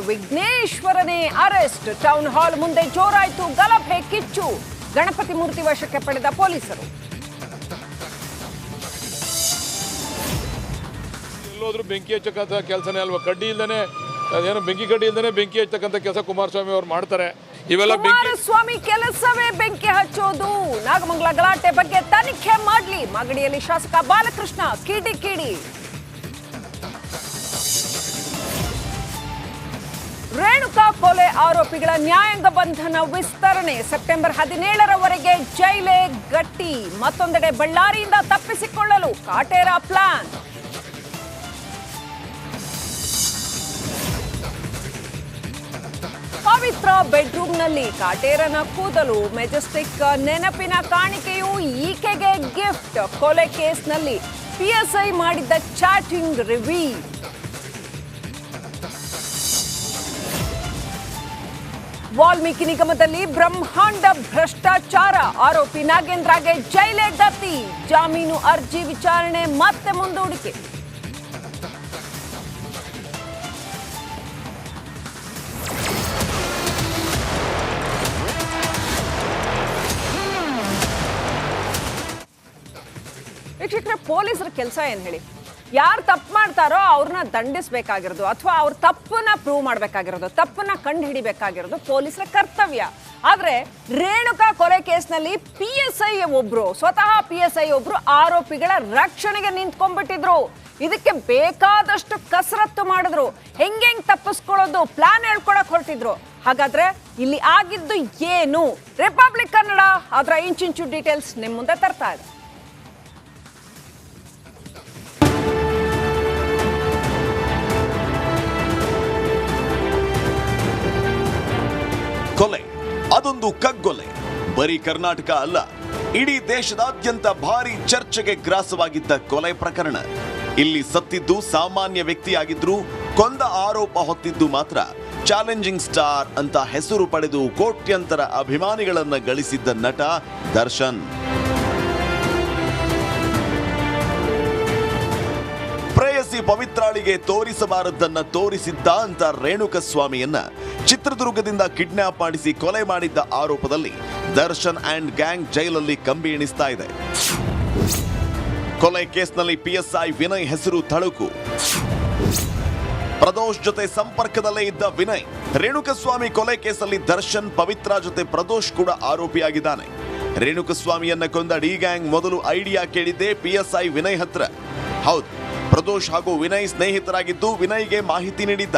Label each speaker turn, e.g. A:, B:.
A: ವಿಘ್ನೇಶ್ವರನೇ arrest. Town hall ಮುಂದೆ ಜೋರಾಯಿತು ಗಲಭೆ ಕಿಚ್ಚು. ಗಣಪತಿ ಮೂರ್ತಿ ವಶಕ್ಕೆ ಪಡೆದ ಪೊಲೀಸರು.
B: ಎಲ್ಲೋದ್ರೂ ಬೆಂಕಿ ಹಚ್ಚಕ್ಕಂಥ ಕೆಲಸನೇ ಅಲ್ವಾ? ಕಡ್ಡಿ ಇಲ್ದೇನೆ ಅದೇನೋ ಬೆಂಕಿ ಕಡ್ಡಿ ಇಲ್ದೇನೆ ಬೆಂಕಿ ಹಚ್ಚಕ್ಕಂಥ ಕೆಲಸ ಕುಮಾರಸ್ವಾಮಿ ಅವ್ರು ಮಾಡ್ತಾರೆ. ಇವೆಲ್ಲ
A: ಕುಮಾರಸ್ವಾಮಿ ಕೆಲಸವೇ ಬೆಂಕಿ ಹಚ್ಚೋದು. ನಾಗಮಂಗಲ ಗಲಾಟೆ ಬಗ್ಗೆ ತನಿಖೆ ಮಾಡ್ಲಿ. ಮಾಗಡಿಯಲ್ಲಿ ಶಾಸಕ ಬಾಲಕೃಷ್ಣ ಕಿಡಿಕಿಡಿ. ರೇಣುಕಾ ಕೊಲೆ ಆರೋಪಿಗಳ ನ್ಯಾಯಾಂಗ ಬಂಧನ ವಿಸ್ತರಣೆ. ಸೆಪ್ಟೆಂಬರ್ 17ರವರೆಗೆ ಜೈಲೇ ಗಟ್ಟಿ. ಮತ್ತೊಂದೆಡೆ ಬಳ್ಳಾರಿಯಿಂದ ತಪ್ಪಿಸಿಕೊಳ್ಳಲು ಕಾಟೇರ ಪ್ಲಾನ್. ಪವಿತ್ರ ಬೆಡ್ರೂಮ್ನಲ್ಲಿ ಕಾಟೇರನ ಕೂದಲು. ಮೆಜೆಸ್ಟಿಕ್ ನೆನಪಿನ ಕಾಣಿಕೆಯು ಈಕೆಗೆ ಗಿಫ್ಟ್. ಕೊಲೆ ಕೇಸ್ನಲ್ಲಿ PSI ಮಾಡಿದ್ದ ಚಾಟಿಂಗ್ ರಿವೀಲ್. ವಾಲ್ಮೀಕಿ ನಿಗಮದಲ್ಲಿ ಬ್ರಹ್ಮಾಂಡ ಭ್ರಷ್ಟಾಚಾರ. ಆರೋಪಿ ನಾಗೇಂದ್ರಗೆ ಜೈಲೇ ಗತಿ. ಜಾಮೀನು ಅರ್ಜಿ ವಿಚಾರಣೆ ಮತ್ತೆ ಮುಂದೂಡಿಕೆ. ವೀಕ್ಷಕರೇ, ಪೊಲೀಸರ ಕೆಲಸ ಏನ್ ಹೇಳಿ? ಯಾರು ತಪ್ಪು ಮಾಡ್ತಾರೋ ಅವ್ರನ್ನ ದಂಡಿಸಬೇಕಾಗಿರೋದು ಅಥವಾ ಅವ್ರ ತಪ್ಪನ್ನ ಪ್ರೂವ್ ಮಾಡಬೇಕಾಗಿರೋದು, ತಪ್ಪನ್ನ ಕಂಡು ಹಿಡಿಬೇಕಾಗಿರೋದು ಪೊಲೀಸರ ಕರ್ತವ್ಯ. ಆದ್ರೆ ರೇಣುಕಾ ಕೊಲೆ ಕೇಸ್ನಲ್ಲಿ PSI ಒಬ್ರು, ಸ್ವತಃ PSI ಒಬ್ರು ಆರೋಪಿಗಳ ರಕ್ಷಣೆಗೆ ನಿಂತ್ಕೊಂಡ್ಬಿಟ್ಟಿದ್ರು. ಇದಕ್ಕೆ ಬೇಕಾದಷ್ಟು ಕಸರತ್ತು ಮಾಡಿದ್ರು. ಹೆಂಗೆಂಗ್ ತಪ್ಪಿಸ್ಕೊಳ್ಳೋದು ಪ್ಲಾನ್ ಹೇಳ್ಕೊಳಕ್ ಹೊರಟಿದ್ರು. ಹಾಗಾದ್ರೆ ಇಲ್ಲಿ ಆಗಿದ್ದು ಏನು? ರಿಪಬ್ಲಿಕ್ ಕನ್ನಡ ಅದರ ಇಂಚಿಂಚು ಡೀಟೇಲ್ಸ್ ನಿಮ್ ಮುಂದೆ ತರ್ತಾ ಇದೆ.
C: ಕೊಲೆ ಅದೊಂದು ಕಗ್ಗೊಲೆ. ಬರೀ ಕರ್ನಾಟಕ ಅಲ್ಲ, ಇಡೀ ದೇಶದಾದ್ಯಂತ ಭಾರಿ ಚರ್ಚೆಗೆ ಗ್ರಾಸವಾಗಿದ್ದ ಕೊಲೆ ಪ್ರಕರಣ. ಇಲ್ಲಿ ಸತ್ತಿದ್ದು ಸಾಮಾನ್ಯ ವ್ಯಕ್ತಿಯಾಗಿದ್ರು, ಕೊಂದ ಆರೋಪ ಹೊತ್ತಿದ್ದು ಮಾತ್ರ ಚಾಲೆಂಜಿಂಗ್ ಸ್ಟಾರ್ ಅಂತ ಹೆಸರು ಪಡೆದು ಕೋಟ್ಯಂತರ ಅಭಿಮಾನಿಗಳನ್ನ ಗಳಿಸಿದ್ದ ನಟ ದರ್ಶನ್. ಪ್ರೇಯಸಿ ಪವಿತ್ರಾಳಿಗೆ ತೋರಿಸಬಾರದನ್ನ ತೋರಿಸಿದ್ದ ಅಂತ ರೇಣುಕಸ್ವಾಮಿಯನ್ನ ಚಿತ್ರದುರ್ಗದಿಂದ ಕಿಡ್ನಾಪ್ ಮಾಡಿಸಿ ಕೊಲೆ ಮಾಡಿದ್ದ ಆರೋಪದಲ್ಲಿ ದರ್ಶನ್ ಅಂಡ್ ಗ್ಯಾಂಗ್ ಜೈಲಲ್ಲಿ ಕಂಬಿ ಎಣಿಸ್ತಾ ಇದೆ. ಕೊಲೆ ಕೇಸ್ನಲ್ಲಿ PSI ವಿನಯ್ ಹೆಸರು ತಳುಕು. ಪ್ರದೋಷ್ ಜೊತೆ ಸಂಪರ್ಕದಲ್ಲೇ ಇದ್ದ ವಿನಯ್. ರೇಣುಕಸ್ವಾಮಿ ಕೊಲೆ ಕೇಸಲ್ಲಿ ದರ್ಶನ್ ಪವಿತ್ರ ಜೊತೆ ಪ್ರದೋಷ್ ಕೂಡ ಆರೋಪಿಯಾಗಿದ್ದಾನೆ. ರೇಣುಕಸ್ವಾಮಿಯನ್ನ ಕೊಂದ ಡಿ ಗ್ಯಾಂಗ್ ಮೊದಲು ಐಡಿಯಾ ಕೇಳಿದ್ದೆ PSI ವಿನಯ್ ಹತ್ರ. ಹೌದು, ಪ್ರದೋಷ್ ಹಾಗೂ ವಿನಯ್ ಸ್ನೇಹಿತರಾಗಿದ್ದು ವಿನಯ್ಗೆ ಮಾಹಿತಿ ನೀಡಿದ್ದ.